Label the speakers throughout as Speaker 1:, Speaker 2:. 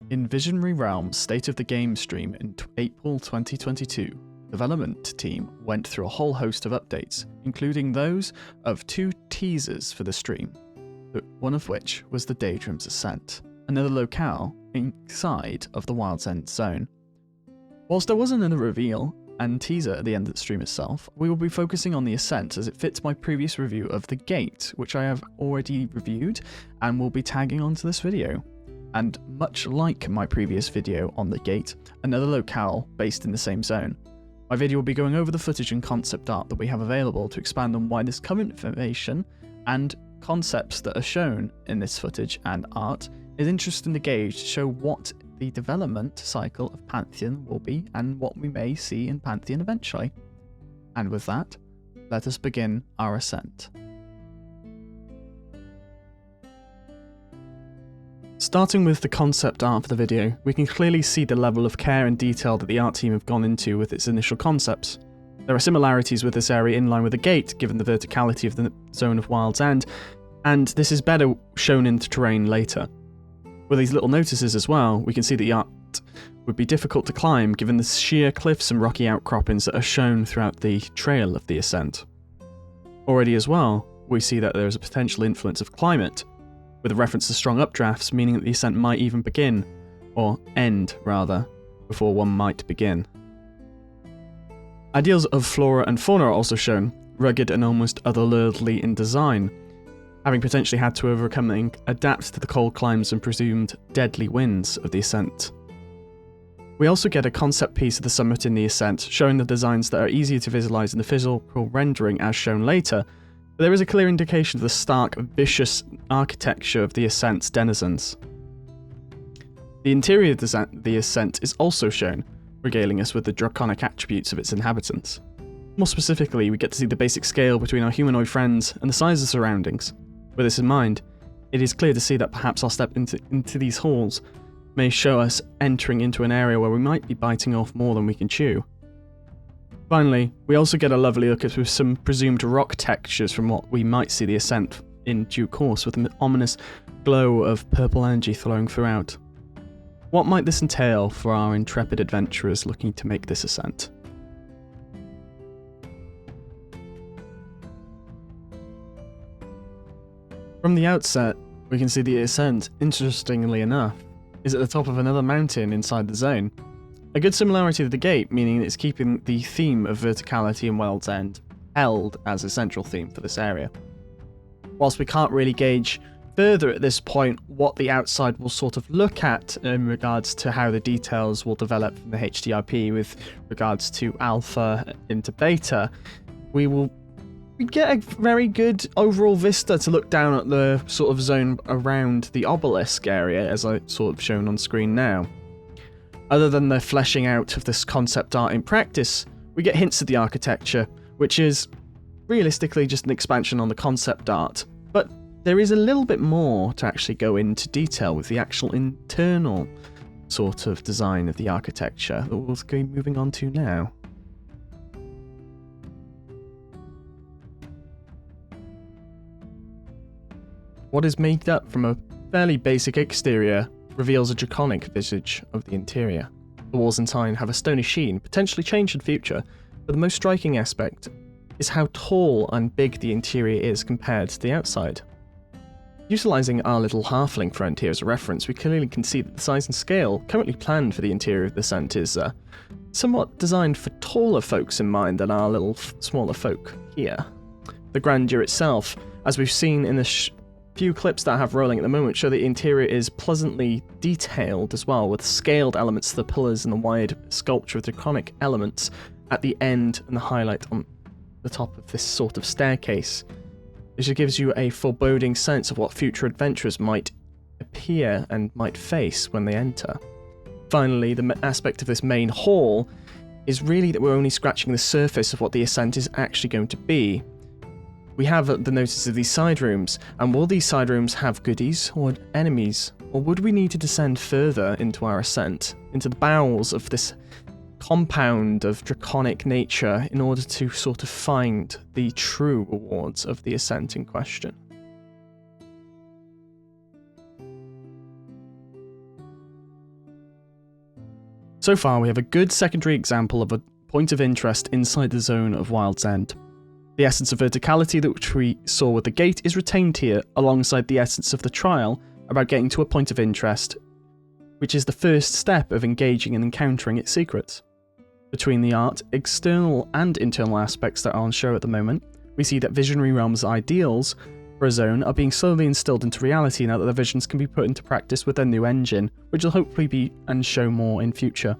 Speaker 1: In Visionary Realms State of the Game stream in April 2022, the development team went through a whole host of updates, including those of 2 teasers for the stream, one of which was the Daedrym Ascent, another locale inside of the Wild's End zone. Whilst there was another reveal and teaser at the end of the stream itself, we will be focusing on the Ascent as it fits my previous review of the Gate, which I have already reviewed and will be tagging onto this video. And much like my previous video on the Gate, another locale based in the same zone. My video will be going over the footage and concept art that we have available to expand on why this current information and concepts that are shown in this footage and art is interesting to gauge to show what the development cycle of Pantheon will be and what we may see in Pantheon eventually. And with that, let us begin our ascent. Starting with the concept art for the video, we can clearly see the level of care and detail that the art team have gone into with its initial concepts. There are similarities with this area in line with the Gate, given the verticality of the zone of Wild's End, and this is better shown in the terrain later. With these little notices as well, we can see that the art would be difficult to climb given the sheer cliffs and rocky outcroppings that are shown throughout the trail of the ascent. Already as well, we see that there is a potential influence of climate, with a reference to strong updrafts, meaning that the ascent might even begin, or end rather, before one might begin. Ideals of flora and fauna are also shown, rugged and almost otherworldly in design, having potentially had to overcome and adapt to the cold climes and presumed deadly winds of the ascent. We also get a concept piece of the summit in the ascent, showing the designs that are easier to visualize in the physical rendering as shown later, but there is a clear indication of the stark, vicious architecture of the ascent's denizens. The interior of the ascent is also shown, regaling us with the draconic attributes of its inhabitants. More specifically, we get to see the basic scale between our humanoid friends and the size of the surroundings. With this in mind, it is clear to see that perhaps our step into these halls may show us entering into an area where we might be biting off more than we can chew. Finally, we also get a lovely look at some presumed rock textures from what we might see the ascent in due course, with an ominous glow of purple energy flowing throughout. What might this entail for our intrepid adventurers looking to make this ascent? From the outset, we can see the ascent, interestingly enough, is at the top of another mountain inside the zone. A good similarity to the Gate, meaning it's keeping the theme of verticality in Wild's End held as a central theme for this area. Whilst we can't really gauge further at this point what the outside will sort of look at in regards to how the details will develop from the HDRP with regards to alpha into beta, we get a very good overall vista to look down at the sort of zone around the obelisk area, as I sort of shown on screen now. Other than the fleshing out of this concept art in practice, we get hints of the architecture, which is realistically just an expansion on the concept art, but there is a little bit more to actually go into detail with the actual internal sort of design of the architecture that we'll be moving on to now. What is made up from a fairly basic exterior reveals a draconic visage of the interior. The walls and sign have a stony sheen, potentially changed in future, but the most striking aspect is how tall and big the interior is compared to the outside. Utilising our little halfling friend here as a reference, we clearly can see that the size and scale currently planned for the interior of the ascent is somewhat designed for taller folks in mind than our little smaller folk here. The grandeur itself, as we've seen in the few clips that I have rolling at the moment, show the interior is pleasantly detailed as well, with scaled elements to the pillars and the wide sculpture of draconic elements at the end and the highlight on the top of this sort of staircase. It just gives you a foreboding sense of what future adventurers might appear and might face when they enter. Finally, the aspect of this main hall is really that we're only scratching the surface of what the ascent is actually going to be. We have the notice of these side rooms, and will these side rooms have goodies or enemies? Or would we need to descend further into our ascent, into the bowels of this compound of draconic nature in order to sort of find the true rewards of the ascent in question? So far we have a good secondary example of a point of interest inside the zone of Wild's End. The essence of verticality that which we saw with the gate is retained here alongside the essence of the trial about getting to a point of interest, which is the first step of engaging and encountering its secrets. Between the art, external and internal aspects that are on show at the moment, we see that Visionary Realms' ideals for a zone are being slowly instilled into reality now that their visions can be put into practice with their new engine, which will hopefully be and show more in future.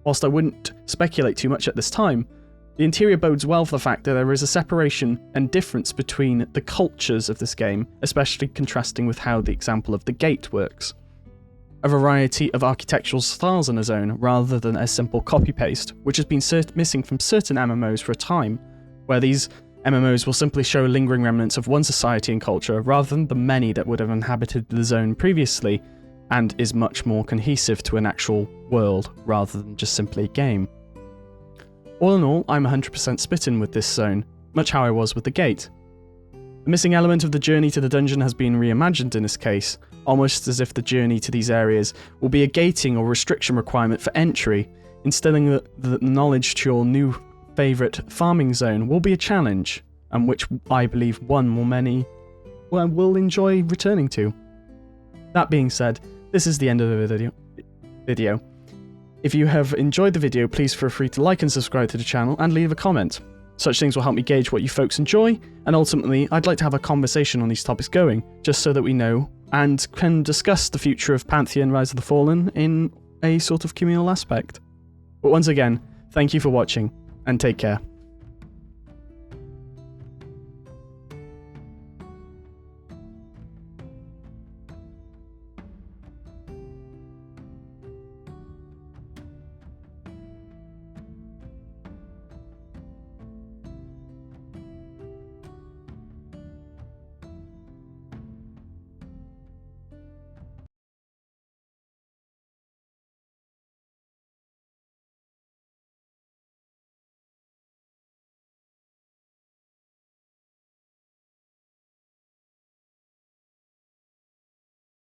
Speaker 1: Whilst I wouldn't speculate too much at this time, the interior bodes well for the fact that there is a separation and difference between the cultures of this game, especially contrasting with how the example of the gate works. A variety of architectural styles in a zone rather than a simple copy-paste, which has been missing from certain MMOs for a time, where these MMOs will simply show lingering remnants of one society and culture rather than the many that would have inhabited the zone previously, and is much more cohesive to an actual world rather than just simply a game. All in all, I'm 100% smitten with this zone, much how I was with the gate. The missing element of the journey to the dungeon has been reimagined in this case, almost as if the journey to these areas will be a gating or restriction requirement for entry, instilling the knowledge to your new favourite farming zone will be a challenge, and which I believe many will enjoy returning to. That being said, this is the end of the video. If you have enjoyed the video, please feel free to like and subscribe to the channel and leave a comment. Such things will help me gauge what you folks enjoy, and ultimately I'd like to have a conversation on these topics going, just so that we know and can discuss the future of Pantheon Rise of the Fallen in a sort of communal aspect. But once again, thank you for watching, and take care.